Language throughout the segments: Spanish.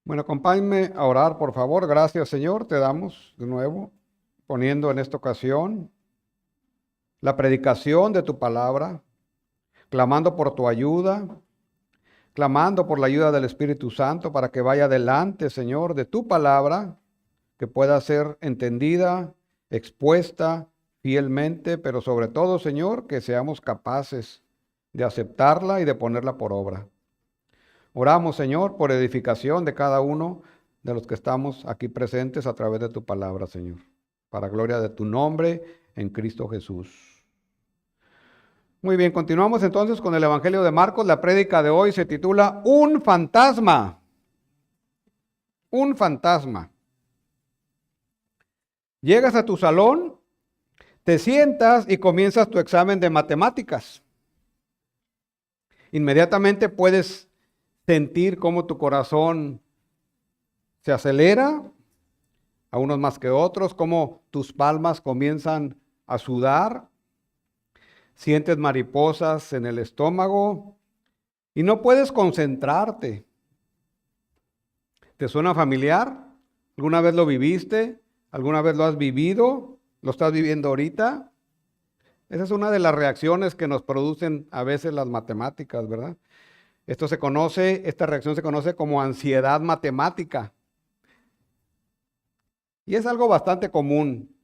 Bueno, acompáñenme a orar, por favor. Gracias, Señor. Te damos de nuevo, poniendo en esta ocasión la predicación de tu palabra, clamando por tu ayuda, clamando por la ayuda del Espíritu Santo para que vaya adelante, Señor, de tu palabra, que pueda ser entendida, expuesta fielmente, pero sobre todo, Señor, que seamos capaces de aceptarla y de ponerla por obra. Oramos, Señor, por edificación de cada uno de los que estamos aquí presentes a través de tu palabra, Señor, para gloria de tu nombre en Cristo Jesús. Muy bien, continuamos entonces con el Evangelio de Marcos. La prédica de hoy se titula Un fantasma. Un fantasma. Llegas a tu salón, te sientas y comienzas tu examen de matemáticas. Inmediatamente puedes sentir cómo tu corazón se acelera, a unos más que otros, cómo tus palmas comienzan a sudar, sientes mariposas en el estómago y no puedes concentrarte. ¿Te suena familiar? ¿Alguna vez lo viviste? ¿Alguna vez lo has vivido? ¿Lo estás viviendo ahorita? Esa es una de las reacciones que nos producen a veces las matemáticas, ¿verdad? Esta reacción se conoce como ansiedad matemática. Y es algo bastante común,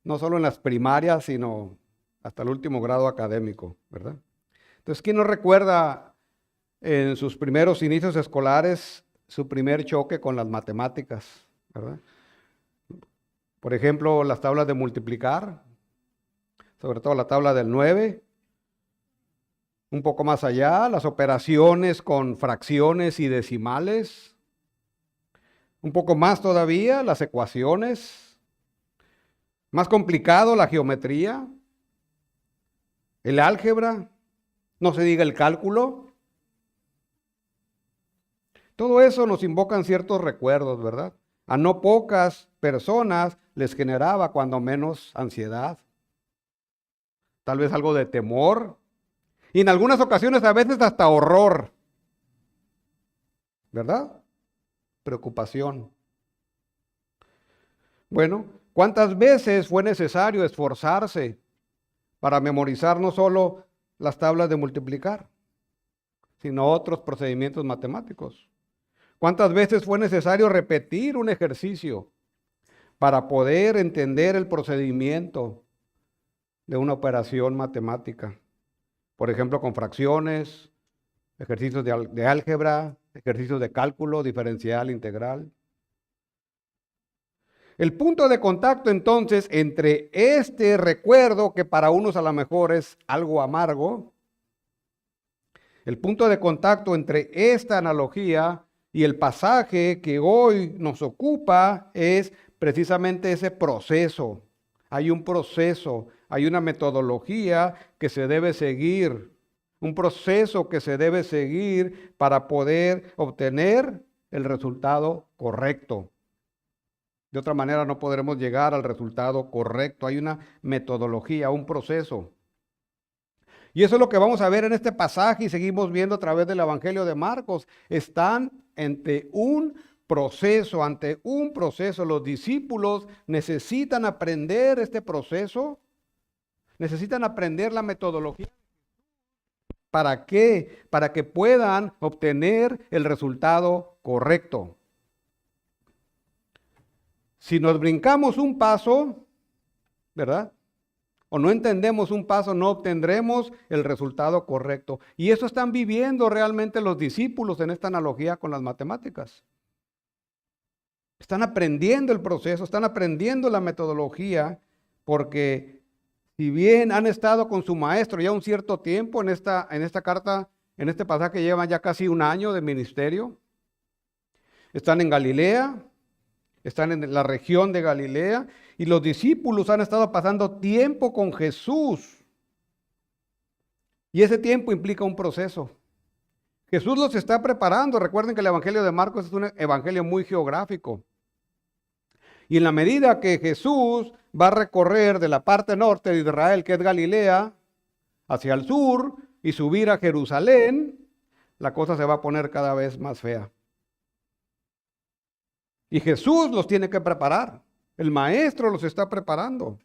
no solo en las primarias, sino hasta el último grado académico, ¿verdad? Entonces, ¿quién no recuerda en sus primeros inicios escolares su primer choque con las matemáticas, ¿verdad? Por ejemplo, las tablas de multiplicar, sobre todo la tabla del 9, un poco más allá, las operaciones con fracciones y decimales, un poco más todavía, las ecuaciones, más complicado la geometría, el álgebra, no se diga el cálculo. Todo eso nos invocan ciertos recuerdos, ¿verdad? A no pocas personas les generaba cuando menos ansiedad, tal vez algo de temor y en algunas ocasiones a veces hasta horror, ¿verdad? Preocupación. Bueno, ¿cuántas veces fue necesario esforzarse para memorizar no solo las tablas de multiplicar, sino otros procedimientos matemáticos? ¿Cuántas veces fue necesario repetir un ejercicio para poder entender el procedimiento de una operación matemática? Por ejemplo, con fracciones, ejercicios de álgebra, ejercicios de cálculo diferencial, integral. El punto de contacto entonces entre este recuerdo, que para unos a lo mejor es algo amargo, el punto de contacto entre esta analogía y el pasaje que hoy nos ocupa es precisamente ese proceso. Hay un proceso, hay una metodología que se debe seguir, un proceso que se debe seguir para poder obtener el resultado correcto. De otra manera no podremos llegar al resultado correcto. Hay una metodología, un proceso. Y eso es lo que vamos a ver en este pasaje y seguimos viendo a través del Evangelio de Marcos. Están ante un proceso. Los discípulos necesitan aprender este proceso, necesitan aprender la metodología. ¿Para qué? Para que puedan obtener el resultado correcto. Si nos brincamos un paso, ¿verdad? O no entendemos un paso, no obtendremos el resultado correcto. Y eso están viviendo realmente los discípulos en esta analogía con las matemáticas. Están aprendiendo el proceso, están aprendiendo la metodología, porque si bien han estado con su maestro ya un cierto tiempo en esta carta, en este pasaje llevan ya casi un año de ministerio, están en Galilea, están en la región de Galilea y los discípulos han estado pasando tiempo con Jesús. Y ese tiempo implica un proceso. Jesús los está preparando. Recuerden que el Evangelio de Marcos es un evangelio muy geográfico. Y en la medida que Jesús va a recorrer de la parte norte de Israel, que es Galilea, hacia el sur y subir a Jerusalén, la cosa se va a poner cada vez más fea. Y Jesús los tiene que preparar. El maestro los está preparando.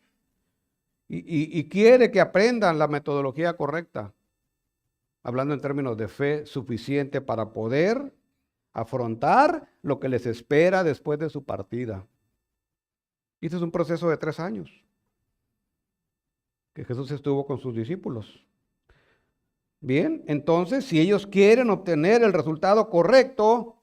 Y quiere que aprendan la metodología correcta. Hablando en términos de fe suficiente para poder afrontar lo que les espera después de su partida. Y este es un proceso de 3 años que Jesús estuvo con sus discípulos. Bien, entonces, si ellos quieren obtener el resultado correcto,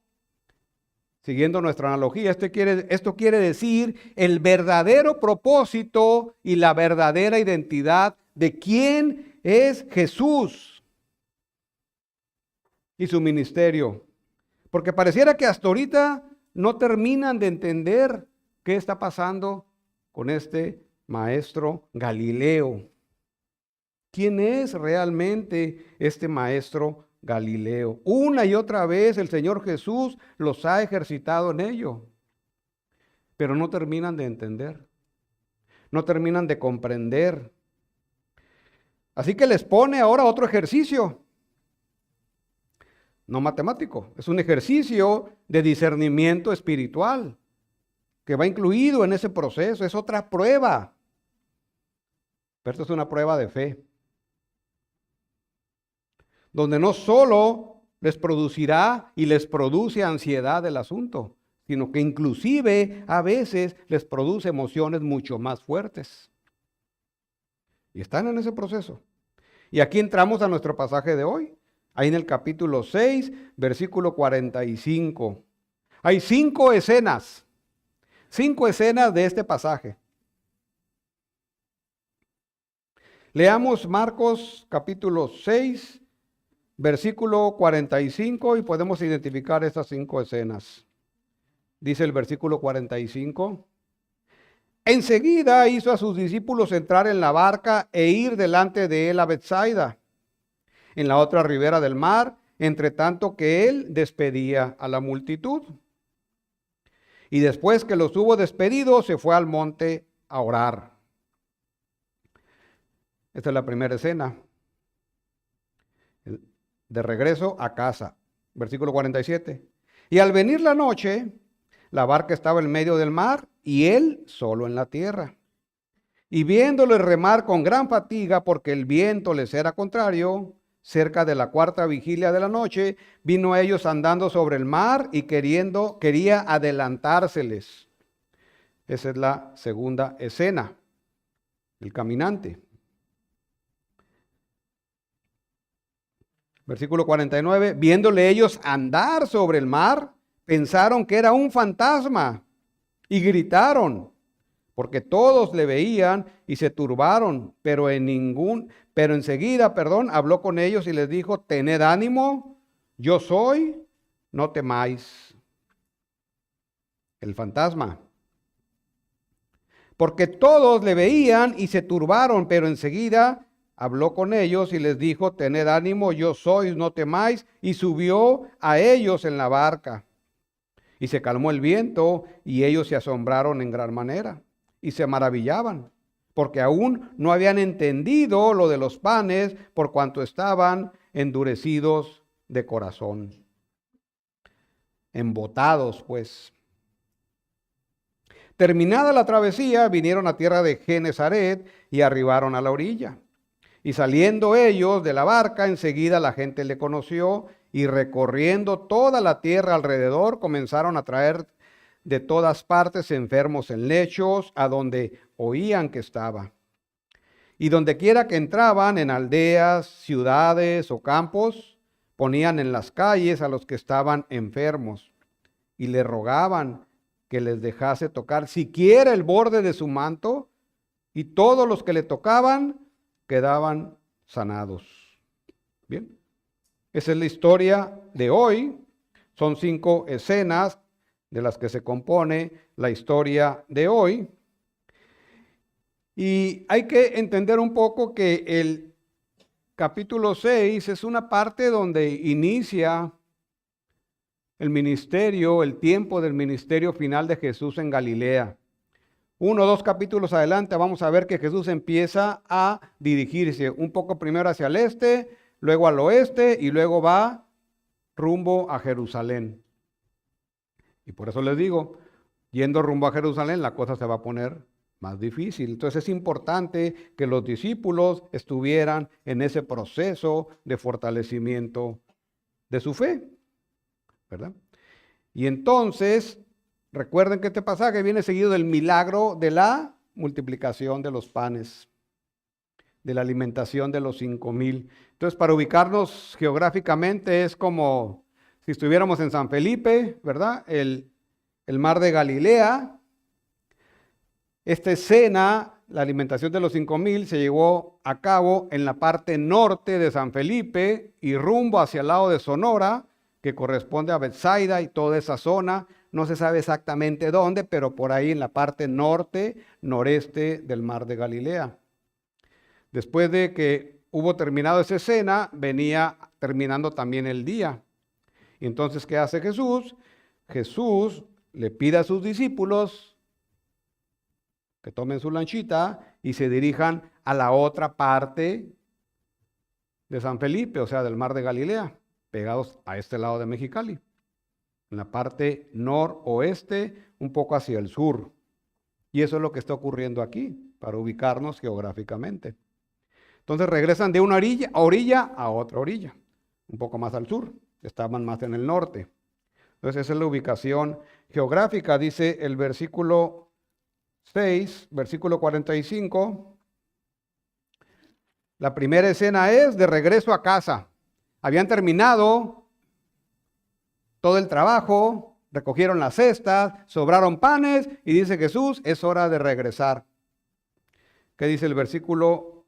siguiendo nuestra analogía, esto quiere decir el verdadero propósito y la verdadera identidad de quién es Jesús y su ministerio. Porque pareciera que hasta ahorita no terminan de entender qué está pasando con este maestro Galileo. ¿Quién es realmente este maestro Galileo? Una y otra vez el Señor Jesús los ha ejercitado en ello, pero no terminan de entender, no terminan de comprender. Así que les pone ahora otro ejercicio, no matemático, es un ejercicio de discernimiento espiritual que va incluido en ese proceso, es otra prueba, pero esto es una prueba de fe, donde no solo les producirá y les produce ansiedad el asunto, sino que inclusive a veces les produce emociones mucho más fuertes. Y están en ese proceso. Y aquí entramos a nuestro pasaje de hoy, ahí en el capítulo 6, versículo 45. Hay 5 escenas de este pasaje. Leamos Marcos capítulo 6, versículo 45 y podemos identificar estas 5 escenas. Dice el versículo 45. Enseguida hizo a sus discípulos entrar en la barca e ir delante de él a Betsaida, en la otra ribera del mar, entre tanto que él despedía a la multitud. Y después que los hubo despedido, se fue al monte a orar. Esta es la primera escena. De regreso a casa. Versículo 47. Y al venir la noche, la barca estaba en medio del mar y él solo en la tierra. Y viéndole remar con gran fatiga porque el viento les era contrario, cerca de la 4ª vigilia de la noche, vino a ellos andando sobre el mar y quería adelantárseles. Esa es la segunda escena, el caminante. Versículo 49, viéndole ellos andar sobre el mar, pensaron que era un fantasma y gritaron, porque todos le veían y se turbaron, pero enseguida, habló con ellos y les dijo, tened ánimo, yo soy, no temáis. El fantasma. Porque todos le veían y se turbaron, pero enseguida habló con ellos y les dijo, tened ánimo, yo soy, no temáis, y subió a ellos en la barca. Y se calmó el viento, y ellos se asombraron en gran manera, y se maravillaban, porque aún no habían entendido lo de los panes, por cuanto estaban endurecidos de corazón. Embotados, pues. Terminada la travesía, vinieron a tierra de Genesaret y arribaron a la orilla. Y saliendo ellos de la barca, enseguida la gente le conoció, y recorriendo toda la tierra alrededor, comenzaron a traer de todas partes enfermos en lechos, a donde oían que estaba. Y donde quiera que entraban, en aldeas, ciudades o campos, ponían en las calles a los que estaban enfermos, y le rogaban que les dejase tocar siquiera el borde de su manto, y todos los que le tocaban quedaban sanados. Bien, esa es la historia de hoy. Son 5 escenas de las que se compone la historia de hoy. Y hay que entender un poco que el capítulo 6 es una parte donde inicia el ministerio, el tiempo del ministerio final de Jesús en Galilea. 1 o 2 capítulos adelante vamos a ver que Jesús empieza a dirigirse un poco primero hacia el este, luego al oeste y luego va rumbo a Jerusalén. Y por eso les digo, Yendo rumbo a Jerusalén, la cosa se va a poner más difícil. Entonces es importante que los discípulos estuvieran en ese proceso de fortalecimiento de su fe, ¿verdad? Y entonces, recuerden que este pasaje viene seguido del milagro de la multiplicación de los panes, de la alimentación de los 5,000. Entonces, para ubicarnos geográficamente es como si estuviéramos en San Felipe, ¿verdad? El mar de Galilea. Esta escena, la alimentación de los 5,000, se llevó a cabo en la parte norte de San Felipe y rumbo hacia el lado de Sonora, que corresponde a Bethsaida y toda esa zona. No se sabe exactamente dónde, pero por ahí en la parte norte, noreste del mar de Galilea. Después de que hubo terminado esa escena, venía terminando también el día. Y entonces, ¿qué hace Jesús? Jesús le pide a sus discípulos que tomen su lanchita y se dirijan a la otra parte de San Felipe, o sea, del mar de Galilea, pegados a este lado de Mexicali, en la parte noroeste, un poco hacia el sur. Y eso es lo que está ocurriendo aquí, para ubicarnos geográficamente. Entonces regresan de una orilla a otra orilla, un poco más al sur, estaban más en el norte. Entonces esa es la ubicación geográfica, dice el versículo 6, versículo 45. La primera escena es de regreso a casa. Habían terminado todo el trabajo, recogieron las cestas, sobraron panes y dice Jesús, es hora de regresar. ¿Qué dice el versículo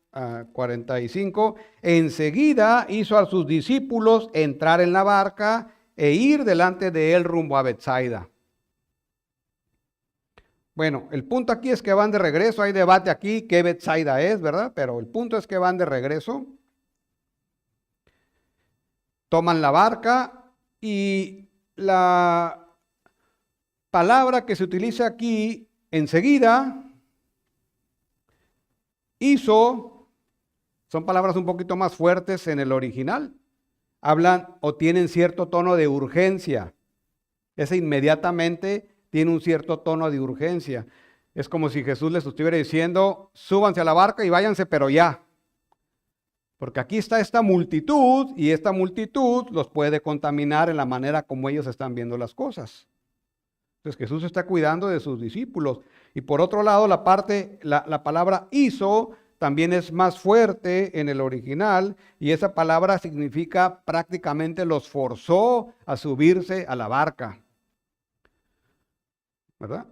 45? Enseguida hizo a sus discípulos entrar en la barca e ir delante de él rumbo a Bethsaida. Bueno, el punto aquí es que van de regreso. Hay debate aquí qué Bethsaida es, ¿verdad? Pero el punto es que van de regreso. Toman la barca y la palabra que se utiliza aquí, enseguida, hizo, son palabras un poquito más fuertes en el original. Hablan o tienen cierto tono de urgencia. Ese inmediatamente tiene un cierto tono de urgencia. Es como si Jesús les estuviera diciendo, súbanse a la barca y váyanse, pero ya. Porque aquí está esta multitud y esta multitud los puede contaminar en la manera como ellos están viendo las cosas. Entonces Jesús está cuidando de sus discípulos. Y por otro lado, la palabra hizo también es más fuerte en el original y esa palabra significa prácticamente los forzó a subirse a la barca. ¿Verdad?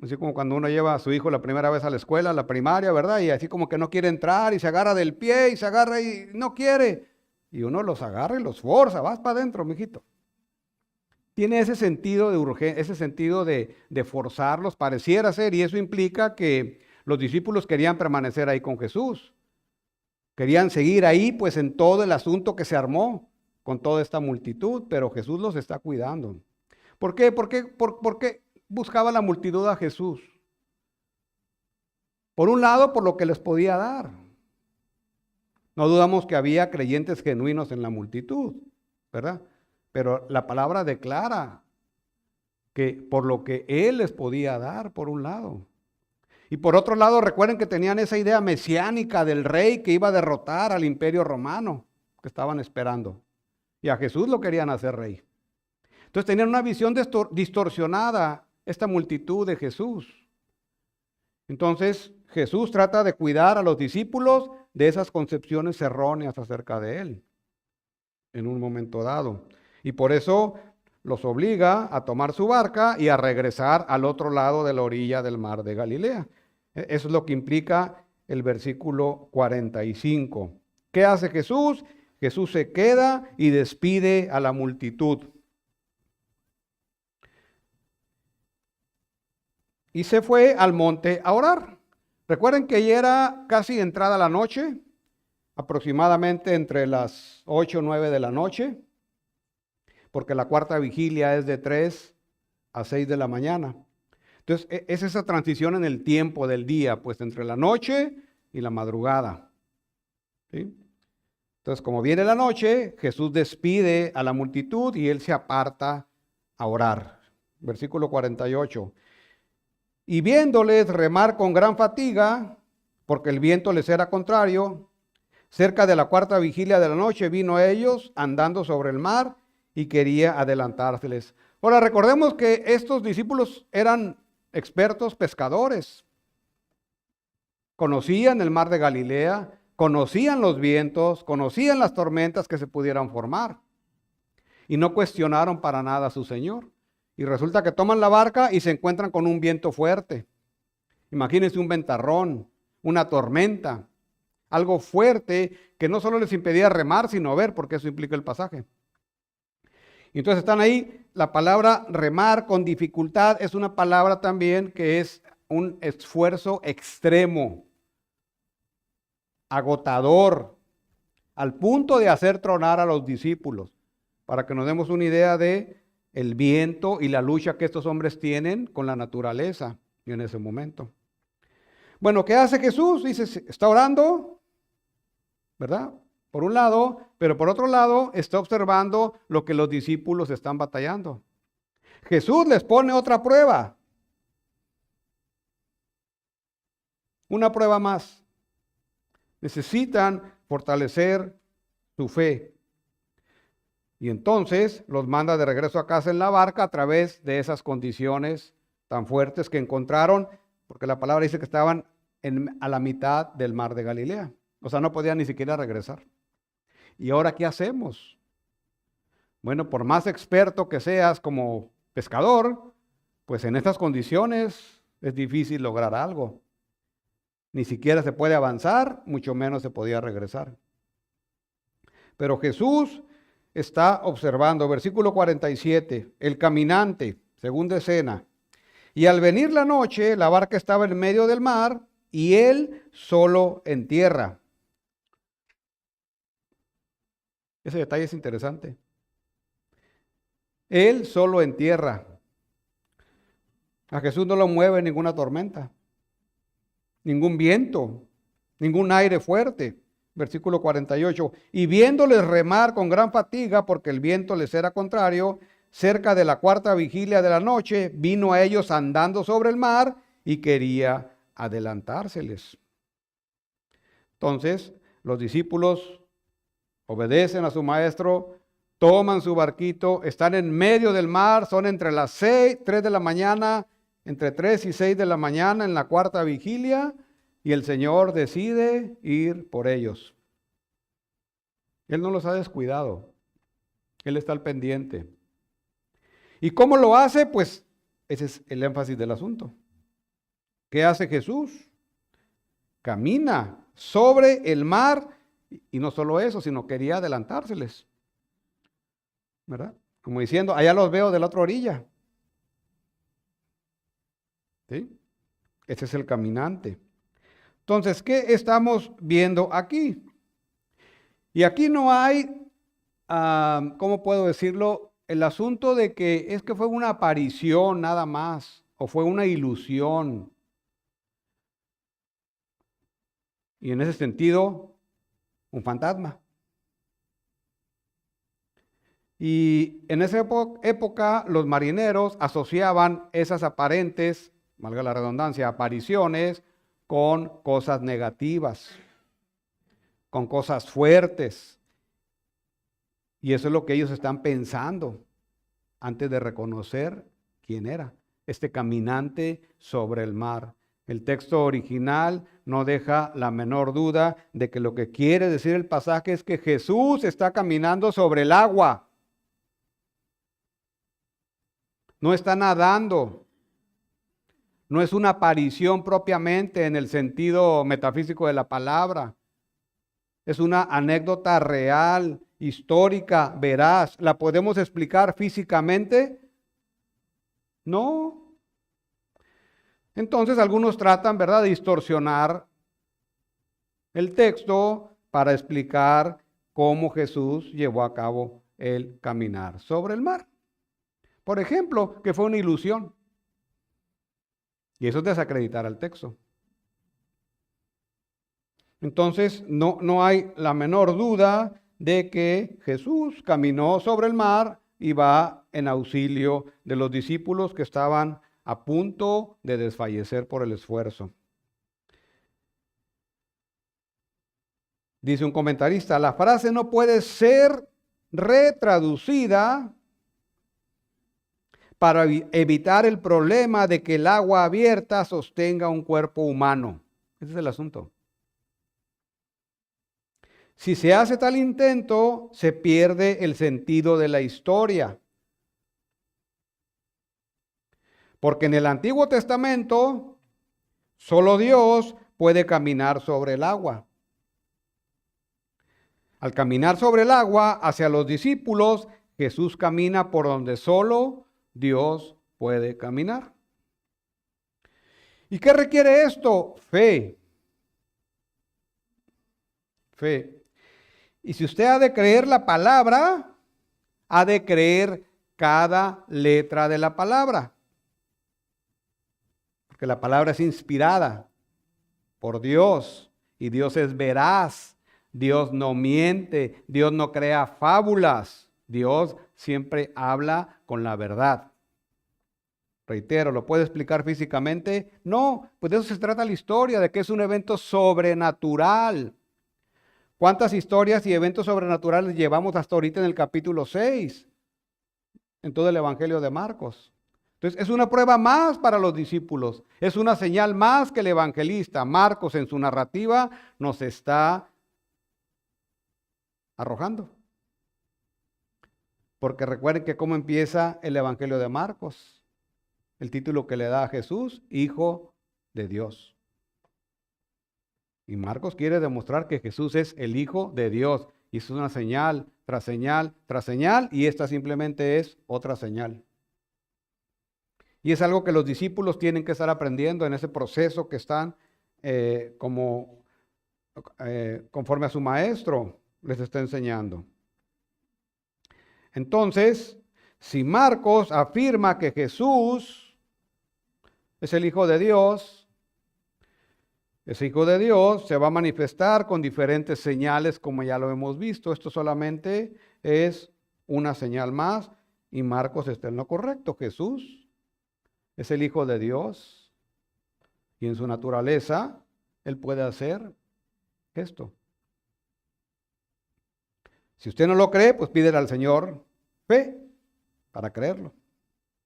Así como cuando uno lleva a su hijo la primera vez a la escuela, a la primaria, ¿verdad? Y así como que no quiere entrar y se agarra del pie y se agarra y no quiere. Y uno los agarra y los forza, vas para adentro, mijito. Tiene ese sentido de urgencia, ese sentido de forzarlos, pareciera ser, y eso implica que los discípulos querían permanecer ahí con Jesús. Querían seguir ahí, pues en todo el asunto que se armó con toda esta multitud, pero Jesús los está cuidando. ¿Por qué? ¿Por qué buscaba la multitud a Jesús? Por un lado, por lo que les podía dar. No dudamos que había creyentes genuinos en la multitud, ¿verdad? Pero la palabra declara que por lo que Él les podía dar, por un lado. Y por otro lado, recuerden que tenían esa idea mesiánica del rey que iba a derrotar al imperio romano, que estaban esperando. Y a Jesús lo querían hacer rey. Entonces tenían una visión distorsionada, esta multitud de Jesús. Entonces Jesús trata de cuidar a los discípulos de esas concepciones erróneas acerca de Él en un momento dado. Y por eso los obliga a tomar su barca y a regresar al otro lado de la orilla del mar de Galilea. Eso es lo que implica el versículo 45. ¿Qué hace Jesús? Jesús se queda y despide a la multitud. Y se fue al monte a orar. Recuerden que ya era casi entrada la noche, aproximadamente entre las 8 o 9 de la noche, porque la cuarta vigilia es de 3 a 6 de la mañana. Entonces, es esa transición en el tiempo del día, pues entre la noche y la madrugada. ¿Sí? Entonces, como viene la noche, Jesús despide a la multitud y Él se aparta a orar. Versículo 48. Y viéndoles remar con gran fatiga, porque el viento les era contrario, cerca de la cuarta vigilia de la noche vino a ellos andando sobre el mar y quería adelantárseles. Ahora recordemos que estos discípulos eran expertos pescadores. Conocían el mar de Galilea, conocían los vientos, conocían las tormentas que se pudieran formar. Y no cuestionaron para nada a su Señor. Y resulta que toman la barca y se encuentran con un viento fuerte. Imagínense un ventarrón, una tormenta, algo fuerte que no solo les impedía remar, sino ver, porque eso implica el pasaje. Entonces están ahí, la palabra remar con dificultad es una palabra también que es un esfuerzo extremo, agotador, al punto de hacer tronar a los discípulos, para que nos demos una idea de el viento y la lucha que estos hombres tienen con la naturaleza en ese momento. Bueno, ¿qué hace Jesús? Dice, está orando, ¿verdad? Por un lado, pero por otro lado está observando lo que los discípulos están batallando. Jesús les pone otra prueba. Una prueba más. Necesitan fortalecer su fe. Y entonces los manda de regreso a casa en la barca a través de esas condiciones tan fuertes que encontraron, porque la palabra dice que estaban a la mitad del mar de Galilea. O sea, no podían ni siquiera regresar. ¿Y ahora qué hacemos? Bueno, por más experto que seas como pescador, pues en estas condiciones es difícil lograr algo. Ni siquiera se puede avanzar, mucho menos se podía regresar. Pero Jesús está observando, versículo 47, el caminante, segunda escena. Y al venir la noche, la barca estaba en medio del mar y él solo en tierra. Ese detalle es interesante. Él solo en tierra. A Jesús no lo mueve ninguna tormenta, ningún viento, ningún aire fuerte. Versículo 48. Y viéndoles remar con gran fatiga, porque el viento les era contrario, cerca de la cuarta vigilia de la noche, vino a ellos andando sobre el mar y quería adelantárseles. Entonces, los discípulos obedecen a su maestro, toman su barquito, están en medio del mar, son entre las 3 de la mañana, entre 3 y 6 de la mañana en la cuarta vigilia, y el Señor decide ir por ellos. Él no los ha descuidado. Él está al pendiente. ¿Y cómo lo hace? Pues ese es el énfasis del asunto. ¿Qué hace Jesús? Camina sobre el mar y no solo eso, sino quería adelantárseles. ¿Verdad? Como diciendo, allá los veo de la otra orilla. ¿Sí? Ese es el caminante. Entonces, ¿qué estamos viendo aquí? Y aquí no hay, ¿cómo puedo decirlo? El asunto de que es que fue una aparición nada más, o fue una ilusión. Y en ese sentido, un fantasma. Y en esa época los marineros asociaban esas aparentes, valga la redundancia, apariciones con cosas negativas, con cosas fuertes. Y eso es lo que ellos están pensando antes de reconocer quién era este caminante sobre el mar. El texto original no deja la menor duda de que lo que quiere decir el pasaje es que Jesús está caminando sobre el agua. No está nadando. No es una aparición propiamente en el sentido metafísico de la palabra. Es una anécdota real, histórica, veraz. ¿La podemos explicar físicamente? No. Entonces algunos tratan, ¿verdad?, de distorsionar el texto para explicar cómo Jesús llevó a cabo el caminar sobre el mar. Por ejemplo, que fue una ilusión. Y eso es desacreditar al texto. Entonces, no hay la menor duda de que Jesús caminó sobre el mar y va en auxilio de los discípulos que estaban a punto de desfallecer por el esfuerzo. Dice un comentarista, la frase no puede ser retraducida para evitar el problema de que el agua abierta sostenga un cuerpo humano. Ese es el asunto. Si se hace tal intento, se pierde el sentido de la historia. Porque en el Antiguo Testamento, solo Dios puede caminar sobre el agua. Al caminar sobre el agua hacia los discípulos, Jesús camina por donde solo Dios puede caminar. ¿Y qué requiere esto? Fe. Fe. Y si usted ha de creer la palabra, ha de creer cada letra de la palabra. Porque la palabra es inspirada por Dios y Dios es veraz. Dios no miente, Dios no crea fábulas. Dios siempre habla con la verdad. Reitero, ¿lo puede explicar físicamente? No, pues de eso se trata la historia, de que es un evento sobrenatural. ¿Cuántas historias y eventos sobrenaturales llevamos hasta ahorita en el capítulo 6? En todo el Evangelio de Marcos. Entonces, es una prueba más para los discípulos. Es una señal más que el evangelista Marcos en su narrativa nos está arrojando. Porque recuerden que cómo empieza el Evangelio de Marcos. El título que le da a Jesús, Hijo de Dios. Y Marcos quiere demostrar que Jesús es el Hijo de Dios. Y es una señal tras señal tras señal. Y esta simplemente es otra señal. Y es algo que los discípulos tienen que estar aprendiendo en ese proceso que están conforme a su maestro les está enseñando. Entonces, si Marcos afirma que Jesús es el Hijo de Dios, ese Hijo de Dios se va a manifestar con diferentes señales, como ya lo hemos visto. Esto solamente es una señal más y Marcos está en lo correcto. Jesús es el Hijo de Dios y en su naturaleza Él puede hacer esto. Si usted no lo cree, pues pídele al Señor fe para creerlo.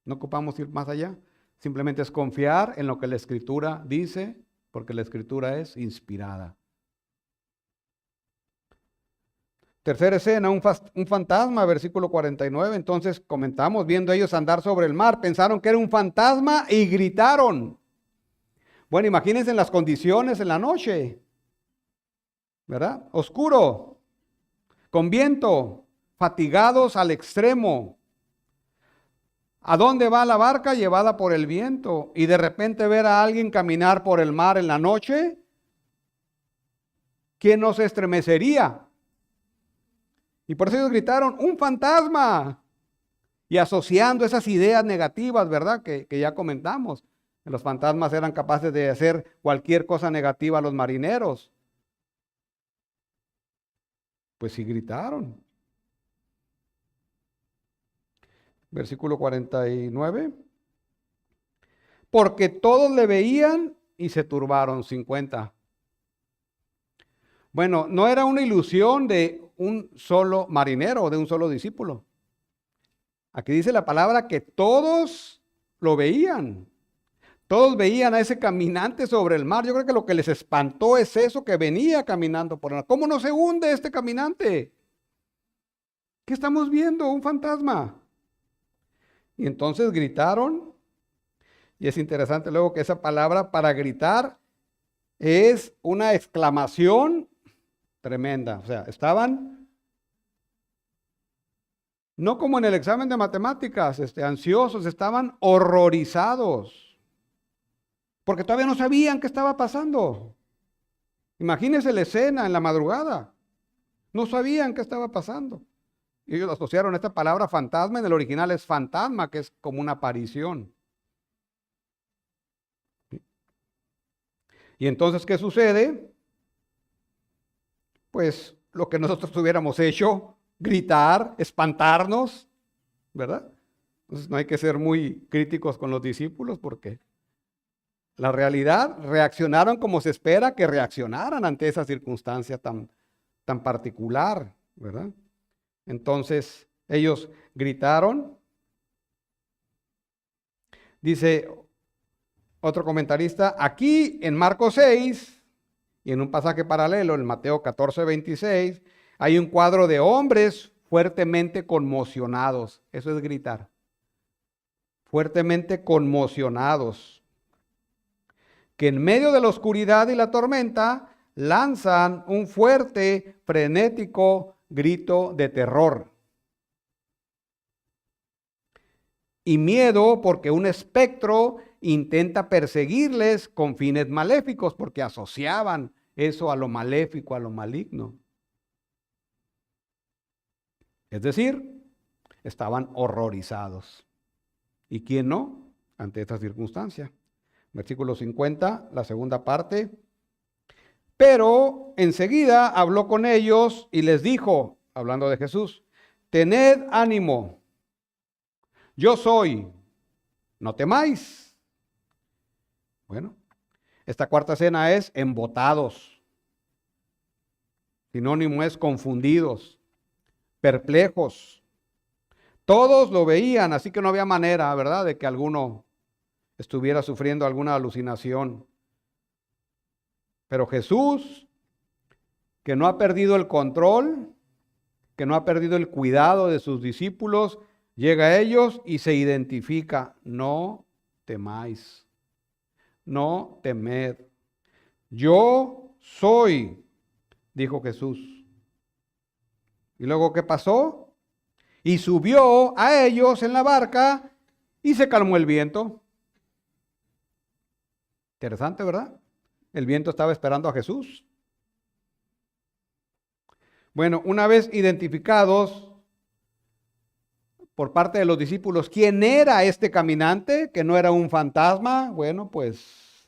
No ocupamos ir más allá. Simplemente es confiar en lo que la Escritura dice, porque la Escritura es inspirada. Tercera escena, un fantasma, versículo 49. Entonces comentamos, viendo ellos andar sobre el mar, pensaron que era un fantasma y gritaron. Bueno, imagínense en las condiciones en la noche, ¿verdad? Oscuro, con viento, fatigados al extremo. ¿A dónde va la barca? Llevada por el viento. Y de repente ver a alguien caminar por el mar en la noche, ¿quién no se estremecería? Y por eso ellos gritaron, ¡un fantasma! Y asociando esas ideas negativas, ¿verdad? Que ya comentamos. Los fantasmas eran capaces de hacer cualquier cosa negativa a los marineros. Pues sí gritaron. Versículo 49. Porque todos le veían y se turbaron. 50. Bueno, no era una ilusión de un solo marinero o de un solo discípulo. Aquí dice la palabra que todos lo veían. Todos veían a ese caminante sobre el mar. Yo creo que lo que les espantó es eso, que venía caminando por el mar. ¿Cómo no se hunde este caminante? ¿Qué estamos viendo? Un fantasma. Y entonces gritaron. Y es interesante luego que esa palabra para gritar es una exclamación tremenda. O sea, estaban, no como en el examen de matemáticas, ansiosos, estaban horrorizados. Porque todavía no sabían qué estaba pasando. Imagínense la escena en la madrugada. No sabían qué estaba pasando. Y ellos asociaron esta palabra fantasma, en el original es fantasma, que es como una aparición. Y entonces, ¿qué sucede? Pues lo que nosotros hubiéramos hecho, gritar, espantarnos, ¿verdad? Entonces no hay que ser muy críticos con los discípulos porque la realidad reaccionaron como se espera que reaccionaran ante esa circunstancia tan particular, ¿verdad? Entonces ellos gritaron. Dice otro comentarista, aquí en Marcos 6 y en un pasaje paralelo, en Mateo 14:26, hay un cuadro de hombres fuertemente conmocionados. Eso es gritar. Fuertemente conmocionados, que en medio de la oscuridad y la tormenta lanzan un fuerte, frenético grito de terror. Y miedo porque un espectro intenta perseguirles con fines maléficos, porque asociaban eso a lo maléfico, a lo maligno. Es decir, estaban horrorizados. ¿Y quién no ante esta circunstancia? Versículo 50, la segunda parte. Pero enseguida habló con ellos y les dijo, hablando de Jesús, tened ánimo, yo soy, no temáis. Bueno, esta cuarta cena es embotados. Sinónimo es confundidos, perplejos. Todos lo veían, así que no había manera, ¿verdad?, de que alguno estuviera sufriendo alguna alucinación. Pero Jesús, que no ha perdido el control, que no ha perdido el cuidado de sus discípulos, llega a ellos y se identifica, no temáis, no temed. Yo soy, dijo Jesús. ¿Y luego qué pasó? Y subió a ellos en la barca y se calmó el viento. Interesante, ¿verdad? El viento estaba esperando a Jesús. Bueno, una vez identificados por parte de los discípulos quién era este caminante, que no era un fantasma, bueno, pues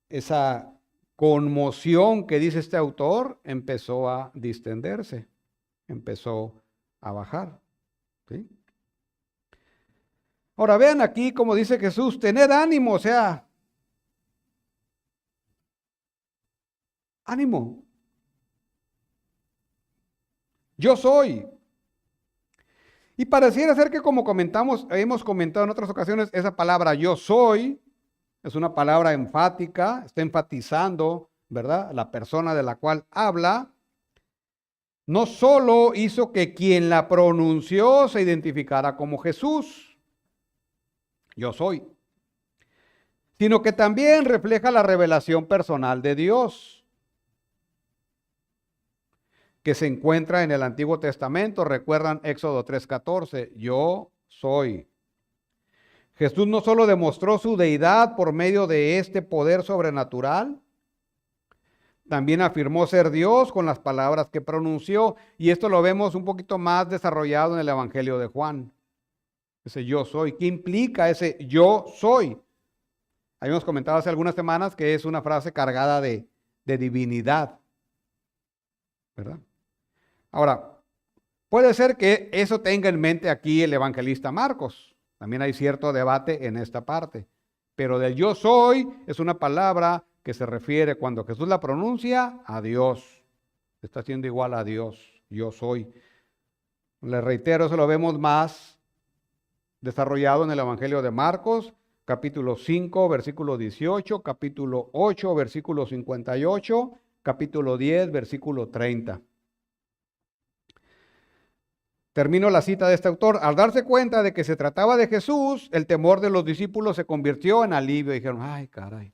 esa conmoción que dice este autor empezó a distenderse, empezó a bajar. ¿Sí? Ahora vean aquí como dice Jesús, tened ánimo, o sea, ánimo. Yo soy. Y pareciera ser que como hemos comentado en otras ocasiones, esa palabra yo soy es una palabra enfática, está enfatizando, ¿verdad?, la persona de la cual habla. No solo hizo que quien la pronunció se identificara como Jesús, yo soy, sino que también refleja la revelación personal de Dios, que se encuentra en el Antiguo Testamento. Recuerdan Éxodo 3:14, yo soy. Jesús no solo demostró su deidad por medio de este poder sobrenatural, también afirmó ser Dios con las palabras que pronunció, y esto lo vemos un poquito más desarrollado en el Evangelio de Juan. Ese yo soy, ¿qué implica ese yo soy? Habíamos comentado hace algunas semanas que es una frase cargada de divinidad, ¿verdad? Ahora, puede ser que eso tenga en mente aquí el evangelista Marcos. También hay cierto debate en esta parte. Pero del yo soy es una palabra que se refiere cuando Jesús la pronuncia a Dios. Está haciendo igual a Dios. Yo soy. Le reitero, eso lo vemos más desarrollado en el Evangelio de Marcos, capítulo 5, versículo 18, capítulo 8, versículo 58, capítulo 10, versículo 30. Termino la cita de este autor. Al darse cuenta de que se trataba de Jesús, el temor de los discípulos se convirtió en alivio. Dijeron, ay, caray.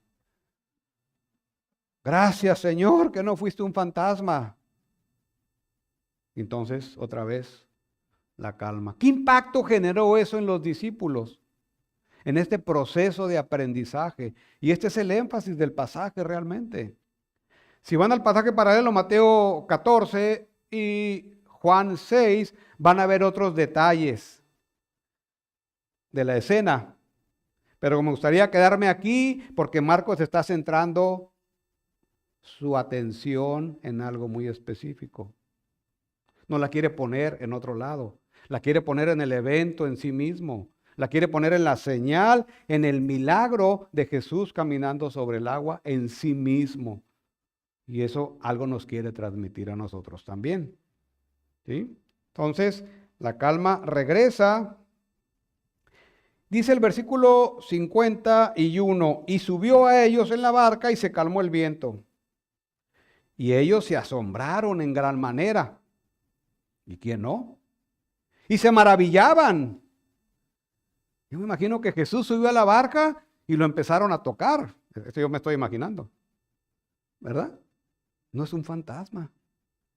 Gracias, Señor, que no fuiste un fantasma. Entonces, otra vez, la calma. ¿Qué impacto generó eso en los discípulos? En este proceso de aprendizaje. Y este es el énfasis del pasaje realmente. Si van al pasaje paralelo, Mateo 14 y Juan 6, van a ver otros detalles de la escena. Pero me gustaría quedarme aquí porque Marcos está centrando su atención en algo muy específico. no la quiere poner en otro lado. La quiere poner en el evento en sí mismo. La quiere poner en la señal, en el milagro de Jesús caminando sobre el agua en sí mismo. Y eso algo nos quiere transmitir a nosotros también. ¿Sí? Entonces, la calma regresa. Dice el versículo 51, y subió a ellos en la barca y se calmó el viento. Y ellos se asombraron en gran manera. ¿Y quién no? Y se maravillaban. Yo me imagino que Jesús subió a la barca y lo empezaron a tocar. Esto yo me estoy imaginando. ¿Verdad? No es un fantasma.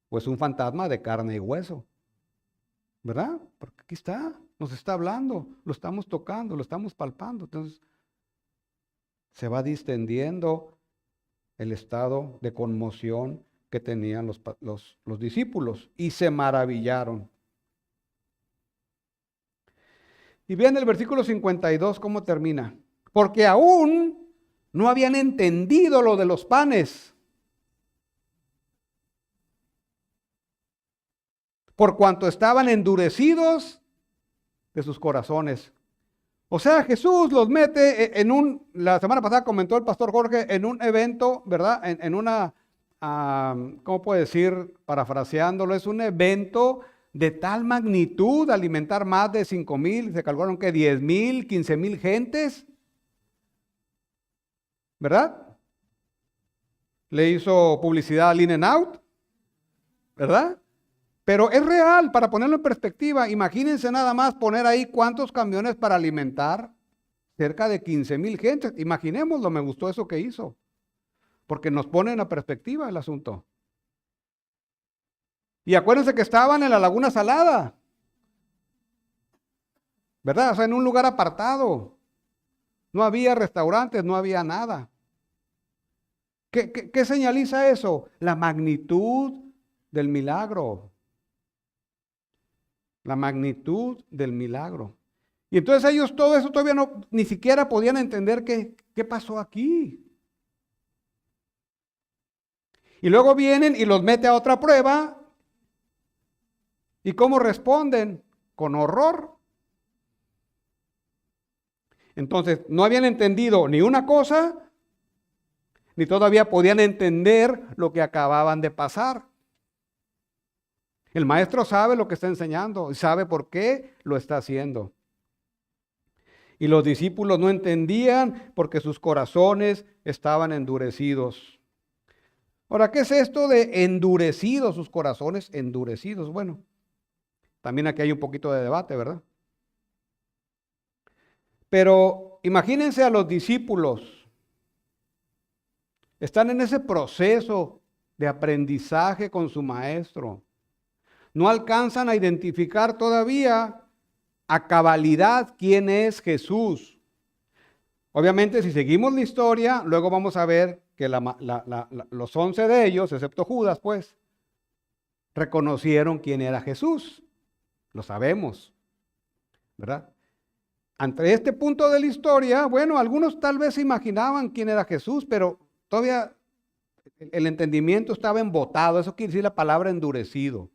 O es un fantasma de carne y hueso. ¿Verdad? Porque aquí está, nos está hablando, lo estamos tocando, lo estamos palpando. Entonces, se va distendiendo el estado de conmoción que tenían los discípulos y se maravillaron. Y vean el versículo 52 cómo termina. Porque aún no habían entendido lo de los panes, por cuanto estaban endurecidos de sus corazones. O sea, Jesús los mete la semana pasada comentó el pastor Jorge, en un evento, ¿verdad? En una, ¿cómo puedo decir? Parafraseándolo, es un evento de tal magnitud, alimentar más de 5,000, se calcularon que 10,000, 15,000 gentes, ¿verdad? Le hizo publicidad al In-N-Out, ¿verdad? Pero es real, para ponerlo en perspectiva, imagínense nada más poner ahí cuántos camiones para alimentar cerca de 15,000 gentes. Imaginémoslo, me gustó eso que hizo, porque nos pone en la perspectiva el asunto. Y acuérdense que estaban en la Laguna Salada, ¿verdad? O sea, en un lugar apartado. No había restaurantes, no había nada. ¿Qué señaliza eso? La magnitud del milagro. La magnitud del milagro. Y entonces ellos todo eso todavía no, ni siquiera podían entender qué pasó aquí. Y luego vienen y los mete a otra prueba. ¿Y cómo responden? Con horror. Entonces, no habían entendido ni una cosa, ni todavía podían entender lo que acababan de pasar. El maestro sabe lo que está enseñando y sabe por qué lo está haciendo. Y los discípulos no entendían porque sus corazones estaban endurecidos. Ahora, ¿qué es esto de endurecidos, sus corazones endurecidos? Bueno, también aquí hay un poquito de debate, ¿verdad? Pero imagínense a los discípulos. Están en ese proceso de aprendizaje con su maestro. No alcanzan a identificar todavía a cabalidad quién es Jesús. Obviamente, si seguimos la historia, luego vamos a ver que los 11 de ellos, excepto Judas, pues, reconocieron quién era Jesús. Lo sabemos, ¿verdad? Ante este punto de la historia, bueno, algunos tal vez imaginaban quién era Jesús, pero todavía el entendimiento estaba embotado. Eso quiere decir la palabra endurecido.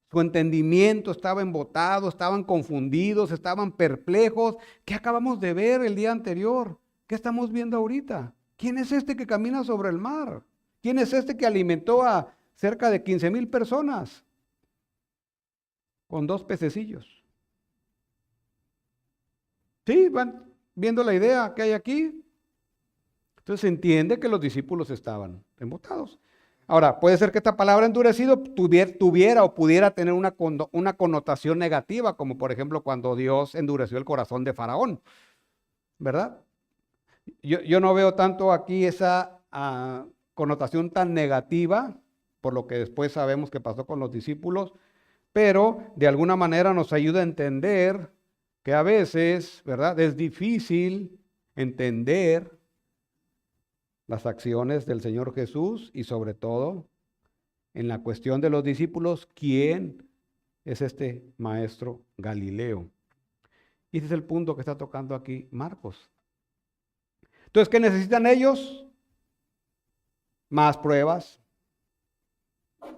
Su entendimiento estaba embotado, estaban confundidos, estaban perplejos. ¿Qué acabamos de ver el día anterior? ¿Qué estamos viendo ahorita? ¿Quién es este que camina sobre el mar? ¿Quién es este que alimentó a cerca de 15,000 personas con 2 pececillos? ¿Sí? ¿Van viendo la idea que hay aquí? Entonces se entiende que los discípulos estaban embotados. Ahora, puede ser que esta palabra endurecido tuviera o pudiera tener una connotación negativa, como por ejemplo cuando Dios endureció el corazón de Faraón, ¿verdad? Yo no veo tanto aquí esa connotación tan negativa, por lo que después sabemos que pasó con los discípulos, pero de alguna manera nos ayuda a entender que a veces, ¿verdad? Es difícil entender las acciones del Señor Jesús y sobre todo en la cuestión de los discípulos, ¿quién es este maestro Galileo? Y ese es el punto que está tocando aquí Marcos. Entonces, ¿qué necesitan ellos? Más pruebas,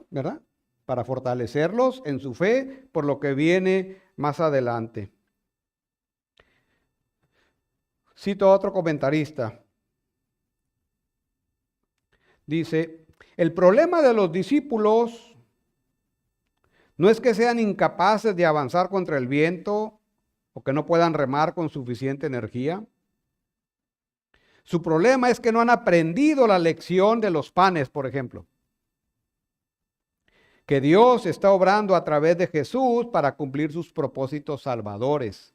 ¿verdad? para fortalecerlos en su fe por lo que viene más adelante. Cito a otro comentarista. Dice, el problema de los discípulos no es que sean incapaces de avanzar contra el viento o que no puedan remar con suficiente energía. Su problema es que no han aprendido la lección de los panes, por ejemplo. Que Dios está obrando a través de Jesús para cumplir sus propósitos salvadores.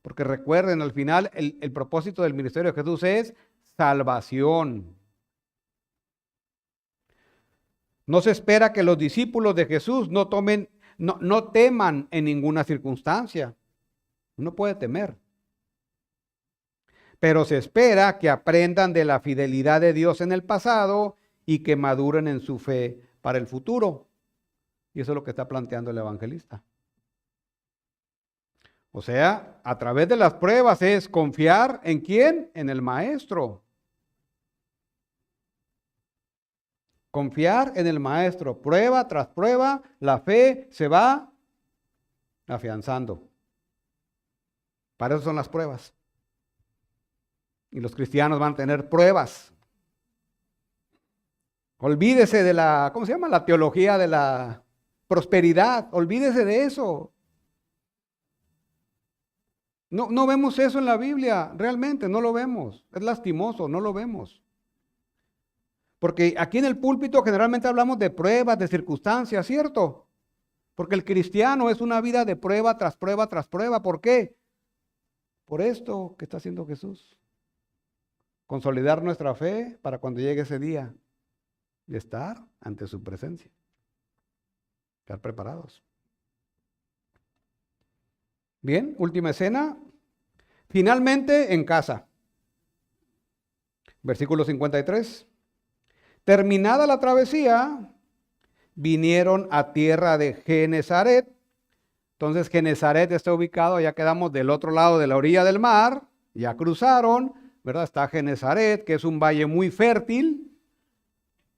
Porque recuerden, al final, el propósito del ministerio de Jesús es salvación. No se espera que los discípulos de Jesús no teman en ninguna circunstancia. Uno puede temer. Pero se espera que aprendan de la fidelidad de Dios en el pasado y que maduren en su fe para el futuro. Y eso es lo que está planteando el evangelista. O sea, a través de las pruebas es confiar ¿en quién? En el maestro. Confiar en el maestro. Prueba tras prueba, la fe se va afianzando. Para eso son las pruebas. Y los cristianos van a tener pruebas. Olvídese de la, ¿cómo se llama? La teología de la prosperidad. Olvídese de eso. No vemos eso en la Biblia. Realmente no lo vemos. Es lastimoso, no lo vemos. Porque aquí en el púlpito generalmente hablamos de pruebas, de circunstancias, ¿cierto? Porque el cristiano es una vida de prueba tras prueba tras prueba. ¿Por qué? Por esto que está haciendo Jesús. Consolidar nuestra fe para cuando llegue ese día de estar ante su presencia. Estar preparados. Bien, última escena. Finalmente en casa. Versículo 53. Terminada la travesía, vinieron a tierra de Genezaret. Entonces Genezaret está ubicado, ya quedamos del otro lado de la orilla del mar, ya cruzaron, ¿verdad? Está Genezaret, que es un valle muy fértil,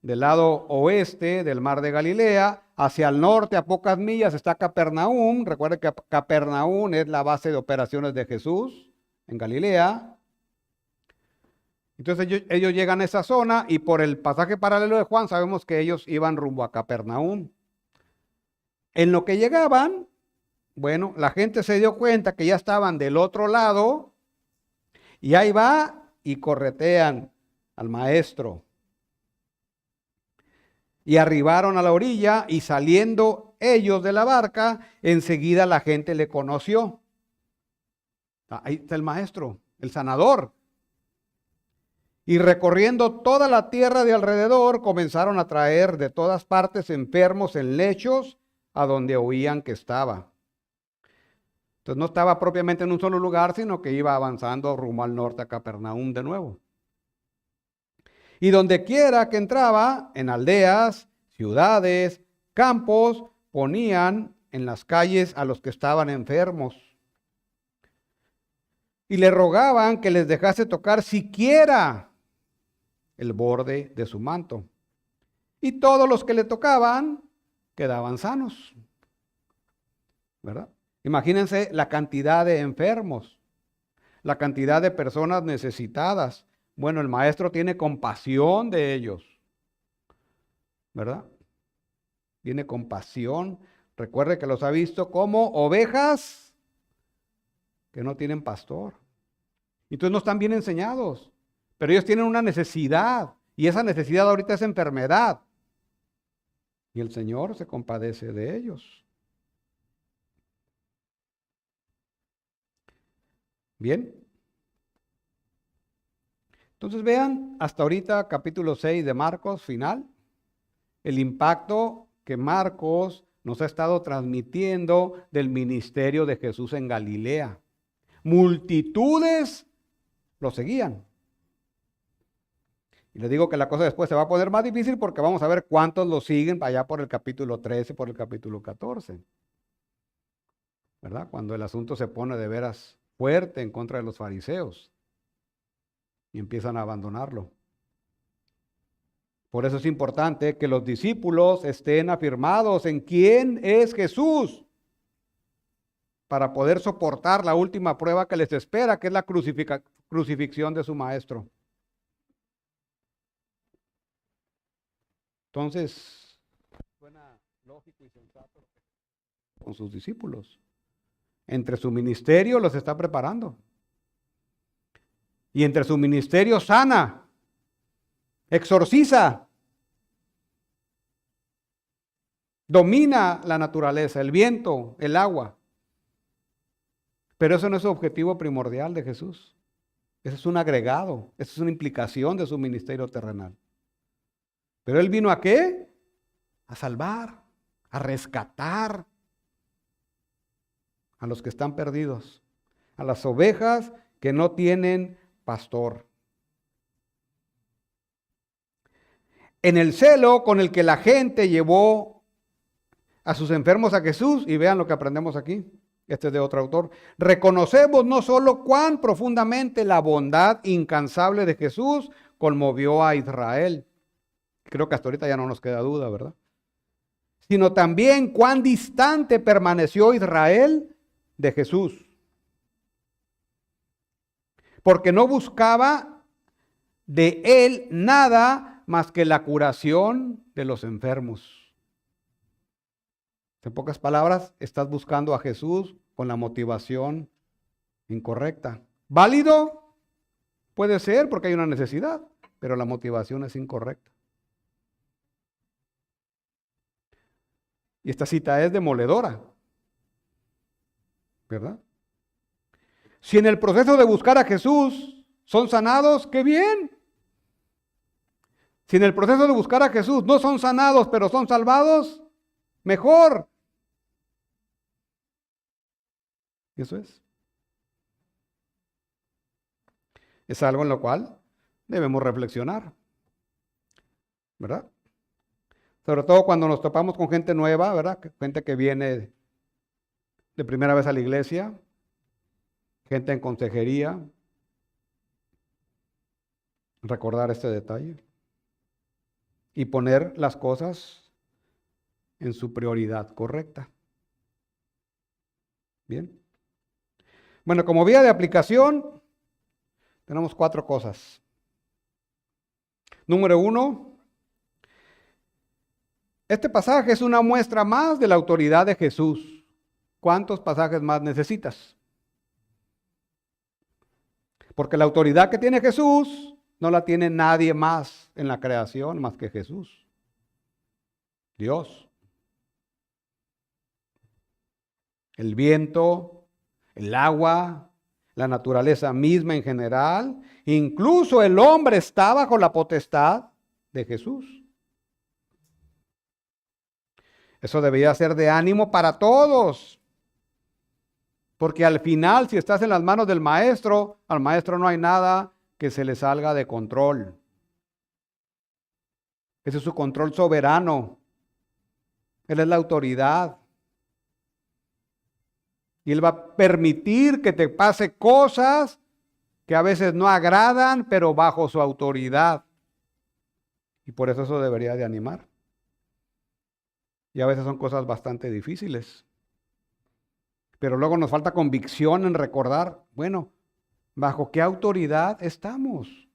del lado oeste del mar de Galilea. Hacia el norte, a pocas millas, está Capernaum. Recuerden que Capernaum es la base de operaciones de Jesús en Galilea. Entonces ellos llegan a esa zona y por el pasaje paralelo de Juan sabemos que ellos iban rumbo a Capernaum. En lo que llegaban, bueno, la gente se dio cuenta que ya estaban del otro lado y ahí va y corretean al maestro. Y arribaron a la orilla y saliendo ellos de la barca, enseguida la gente le conoció. Ahí está el maestro, el sanador. Y recorriendo toda la tierra de alrededor, comenzaron a traer de todas partes enfermos en lechos a donde oían que estaba. Entonces no estaba propiamente en un solo lugar, sino que iba avanzando rumbo al norte a Capernaum de nuevo. Y donde quiera que entraba, en aldeas, ciudades, campos, ponían en las calles a los que estaban enfermos. Y le rogaban que les dejase tocar siquiera el borde de su manto. Y todos los que le tocaban quedaban sanos. ¿Verdad? Imagínense la cantidad de enfermos, la cantidad de personas necesitadas. Bueno, el maestro tiene compasión de ellos. ¿Verdad? Tiene compasión. Recuerde que los ha visto como ovejas que no tienen pastor. Entonces no están bien enseñados. Pero ellos tienen una necesidad y esa necesidad ahorita es enfermedad. Y el Señor se compadece de ellos. Bien. Entonces vean hasta ahorita capítulo 6 de Marcos, final. El impacto que Marcos nos ha estado transmitiendo del ministerio de Jesús en Galilea. Multitudes lo seguían. Y les digo que la cosa después se va a poner más difícil porque vamos a ver cuántos lo siguen allá por el capítulo 13, por el capítulo 14. ¿Verdad? Cuando el asunto se pone de veras fuerte en contra de los fariseos y empiezan a abandonarlo. Por eso es importante que los discípulos estén afirmados en quién es Jesús, para poder soportar la última prueba que les espera, que es la crucifixión de su maestro. Entonces, suena lógico y sensato con sus discípulos. Entre su ministerio los está preparando. Y entre su ministerio sana, exorciza, domina la naturaleza, el viento, el agua. Pero eso no es el objetivo primordial de Jesús. Eso es un agregado, eso es una implicación de su ministerio terrenal. Pero Él vino ¿a qué? A salvar, a rescatar a los que están perdidos, a las ovejas que no tienen pastor. En el celo con el que la gente llevó a sus enfermos a Jesús, y vean lo que aprendemos aquí, este es de otro autor, reconocemos no solo cuán profundamente la bondad incansable de Jesús conmovió a Israel, creo que hasta ahorita ya no nos queda duda, ¿verdad? Sino también cuán distante permaneció Israel de Jesús, porque no buscaba de él nada más que la curación de los enfermos. En pocas palabras, estás buscando a Jesús con la motivación incorrecta. ¿Válido? Puede ser porque hay una necesidad, pero la motivación es incorrecta. Y esta cita es demoledora, ¿verdad? Si en el proceso de buscar a Jesús son sanados, ¡qué bien! Si en el proceso de buscar a Jesús no son sanados, pero son salvados, mejor. Eso es. Es algo en lo cual debemos reflexionar, ¿verdad? Sobre todo cuando nos topamos con gente nueva, ¿verdad? Gente que viene de primera vez a la iglesia, gente en consejería. Recordar este detalle y poner las cosas en su prioridad correcta. Bien. Bueno, como vía de aplicación, tenemos 4 cosas. Número 1, este pasaje es una muestra más de la autoridad de Jesús. ¿Cuántos pasajes más necesitas? Porque la autoridad que tiene Jesús no la tiene nadie más en la creación más que Jesús, Dios. El viento, el agua, la naturaleza misma en general, incluso el hombre está bajo la potestad de Jesús. Eso debería ser de ánimo para todos. Porque al final, si estás en las manos del maestro, al maestro no hay nada que se le salga de control. Ese es su control soberano. Él es la autoridad. Y Él va a permitir que te pase cosas que a veces no agradan, pero bajo su autoridad. Y por eso debería de animar. Y a veces son cosas bastante difíciles. Pero luego nos falta convicción en recordar, bueno, ¿bajo qué autoridad estamos?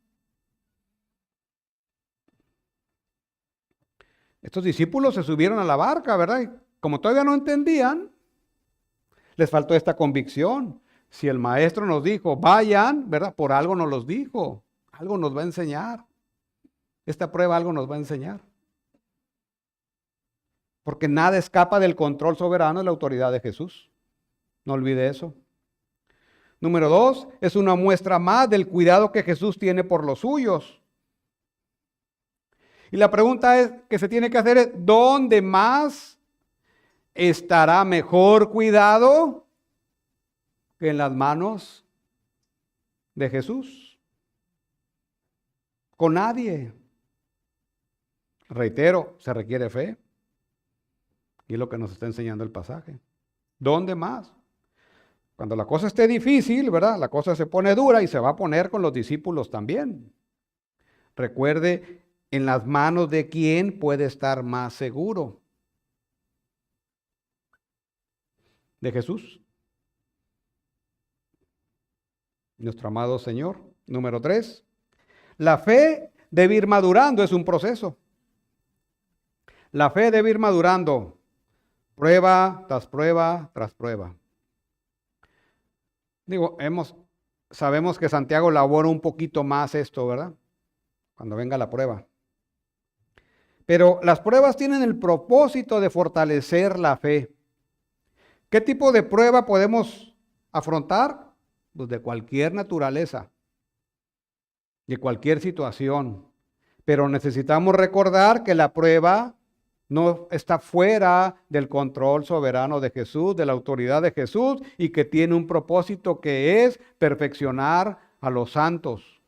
Estos discípulos se subieron a la barca, ¿verdad? Y como todavía no entendían, les faltó esta convicción. Si el maestro nos dijo, vayan, ¿verdad? Por algo nos los dijo. Algo nos va a enseñar. Esta prueba algo nos va a enseñar. Porque nada escapa del control soberano de la autoridad de Jesús. No olvide eso. Número 2, es una muestra más del cuidado que Jesús tiene por los suyos. Y la pregunta que se tiene que hacer es, ¿dónde más estará mejor cuidado que en las manos de Jesús? Con nadie. Reitero, se requiere fe. Y es lo que nos está enseñando el pasaje. ¿Dónde más? Cuando la cosa esté difícil, ¿verdad? La cosa se pone dura y se va a poner con los discípulos también. Recuerde ¿En las manos de quién puede estar más seguro? ¿De Jesús, nuestro amado Señor? Número 3. La fe debe ir madurando, es un proceso. La fe debe ir madurando, prueba tras prueba tras prueba. Digo, sabemos que Santiago elabora un poquito más esto, ¿verdad? Cuando venga la prueba. Pero las pruebas tienen el propósito de fortalecer la fe. ¿Qué tipo de prueba podemos afrontar? Pues de cualquier naturaleza, de cualquier situación. Pero necesitamos recordar que la prueba no está fuera del control soberano de Jesús, de la autoridad de Jesús, y que tiene un propósito que es perfeccionar a los santos,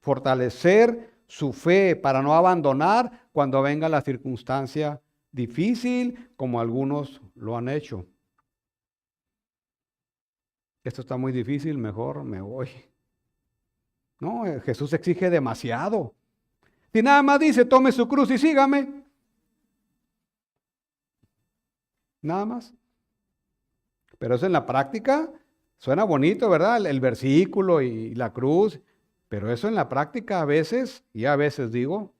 fortalecer su fe para no abandonar cuando venga la circunstancia difícil, como algunos lo han hecho. Esto está muy difícil, mejor me voy. No, Jesús exige demasiado. Si nada más dice, tome su cruz y sígame. Nada más. Pero eso en la práctica suena bonito, ¿verdad? El versículo y la cruz. Pero eso en la práctica a veces, y a veces digo,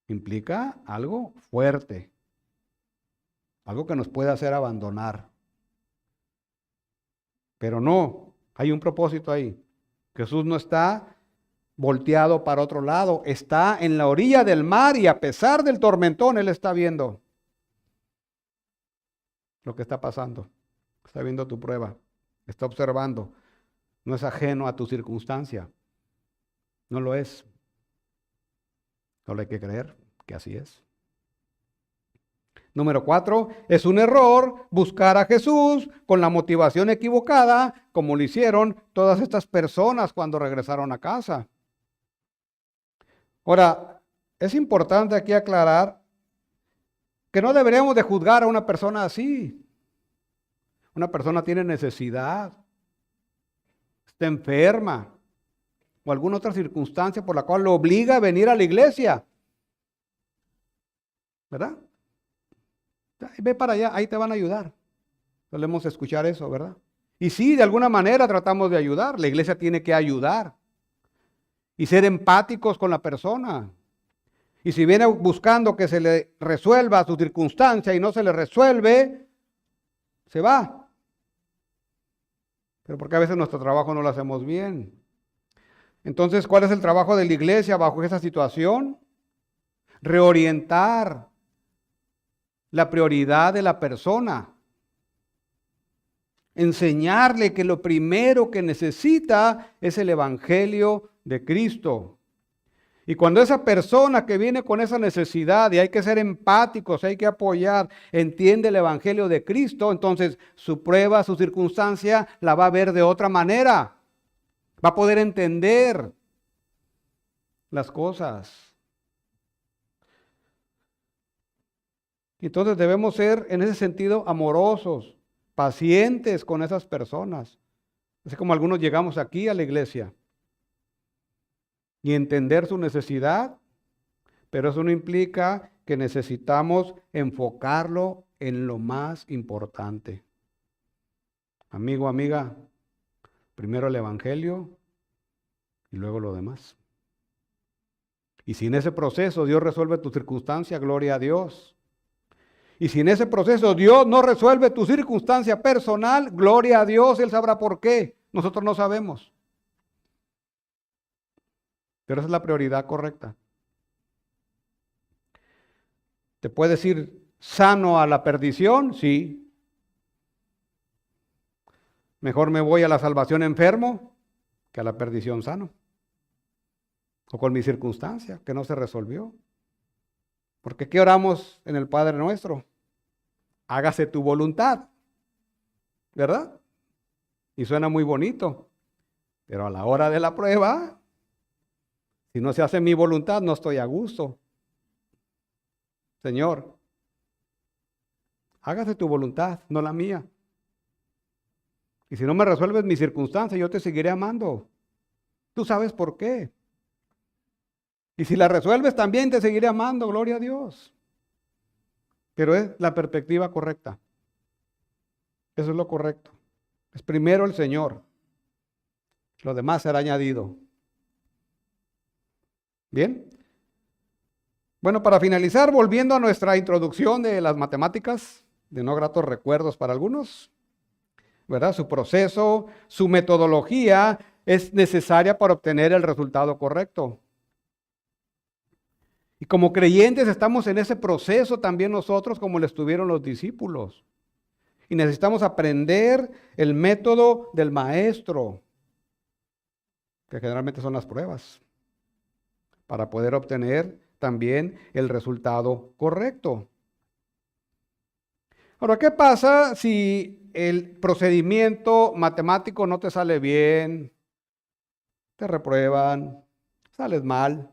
implica algo fuerte. Algo que nos puede hacer abandonar. Pero no, hay un propósito ahí. Jesús no está volteado para otro lado, está en la orilla del mar y a pesar del tormentón, Él está viendo lo que está pasando. Está viendo tu prueba, está observando. No es ajeno a tu circunstancia. No lo es. Solo hay que creer que así es. Número 4, es un error buscar a Jesús con la motivación equivocada, como lo hicieron todas estas personas cuando regresaron a casa. Ahora, es importante aquí aclarar que no deberíamos de juzgar a una persona así. Una persona tiene necesidad, está enferma o alguna otra circunstancia por la cual lo obliga a venir a la iglesia. ¿Verdad? Ve para allá, ahí te van a ayudar. Solemos escuchar eso, ¿verdad? Y sí, de alguna manera tratamos de ayudar. La iglesia tiene que ayudar y ser empáticos con la persona. Y si viene buscando que se le resuelva su circunstancia y no se le resuelve, se va. Pero porque a veces nuestro trabajo no lo hacemos bien. Entonces, ¿cuál es el trabajo de la iglesia bajo esa situación? Reorientar la prioridad de la persona. Enseñarle que lo primero que necesita es el evangelio de Cristo. Y cuando esa persona que viene con esa necesidad, y hay que ser empáticos, hay que apoyar, entiende el evangelio de Cristo, entonces su prueba, su circunstancia, la va a ver de otra manera. Va a poder entender las cosas. Entonces debemos ser en ese sentido amorosos, pacientes con esas personas. Así como algunos llegamos aquí a la iglesia y entender su necesidad, pero eso no implica que necesitamos enfocarlo en lo más importante. Amigo, amiga, primero el evangelio y luego lo demás. Y si en ese proceso Dios resuelve tu circunstancia, gloria a Dios. Y si en ese proceso Dios no resuelve tu circunstancia personal, gloria a Dios, Él sabrá por qué. Nosotros no sabemos. Pero esa es la prioridad correcta. ¿Te puedes ir sano a la perdición? Sí. Mejor me voy a la salvación enfermo que a la perdición sano. O con mi circunstancia que no se resolvió. Porque ¿qué oramos en el Padre Nuestro? Hágase tu voluntad, ¿verdad? Y suena muy bonito, pero a la hora de la prueba, si no se hace mi voluntad, no estoy a gusto. Señor, hágase tu voluntad, no la mía. Y si no me resuelves mi circunstancia, yo te seguiré amando. Tú sabes por qué. Y si la resuelves también te seguiré amando, gloria a Dios. Pero es la perspectiva correcta. Eso es lo correcto. Es primero el Señor. Lo demás será añadido. Bien. Bueno, para finalizar, volviendo a nuestra introducción de las matemáticas, de no gratos recuerdos para algunos, ¿verdad? Su proceso, su metodología es necesaria para obtener el resultado correcto. Y como creyentes estamos en ese proceso también nosotros, como lo estuvieron los discípulos. Y necesitamos aprender el método del maestro, que generalmente son las pruebas, para poder obtener también el resultado correcto. Ahora, ¿qué pasa si el procedimiento matemático no te sale bien, te reprueban, sales mal?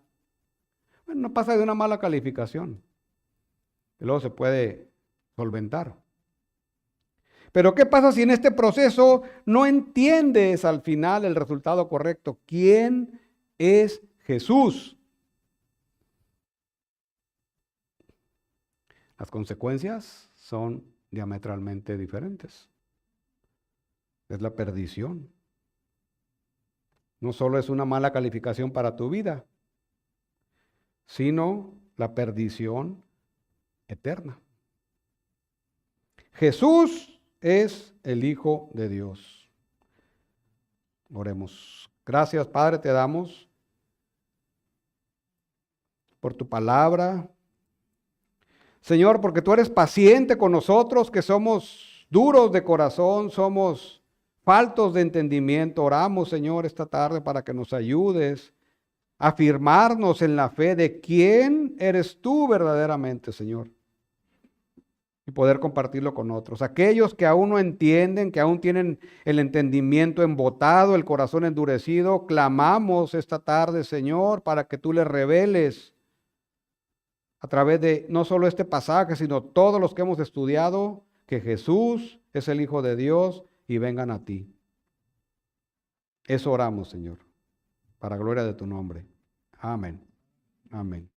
Bueno, no pasa de una mala calificación, y luego se puede solventar. Pero ¿qué pasa si en este proceso no entiendes al final el resultado correcto? ¿Quién es Jesús? Las consecuencias son diametralmente diferentes. Es la perdición. No solo es una mala calificación para tu vida, sino la perdición eterna. Jesús es el Hijo de Dios. Oremos. Gracias, Padre, te damos por tu palabra. Señor, porque tú eres paciente con nosotros, que somos duros de corazón, somos faltos de entendimiento. Oramos, Señor, esta tarde para que nos ayudes a afirmarnos en la fe de quién eres tú verdaderamente, Señor, y poder compartirlo con otros. Aquellos que aún no entienden, que aún tienen el entendimiento embotado, el corazón endurecido, clamamos esta tarde, Señor, para que tú les reveles a través de no solo este pasaje, sino todos los que hemos estudiado, que Jesús es el Hijo de Dios y vengan a ti. Eso oramos, Señor, para gloria de tu nombre. Amén. Amén.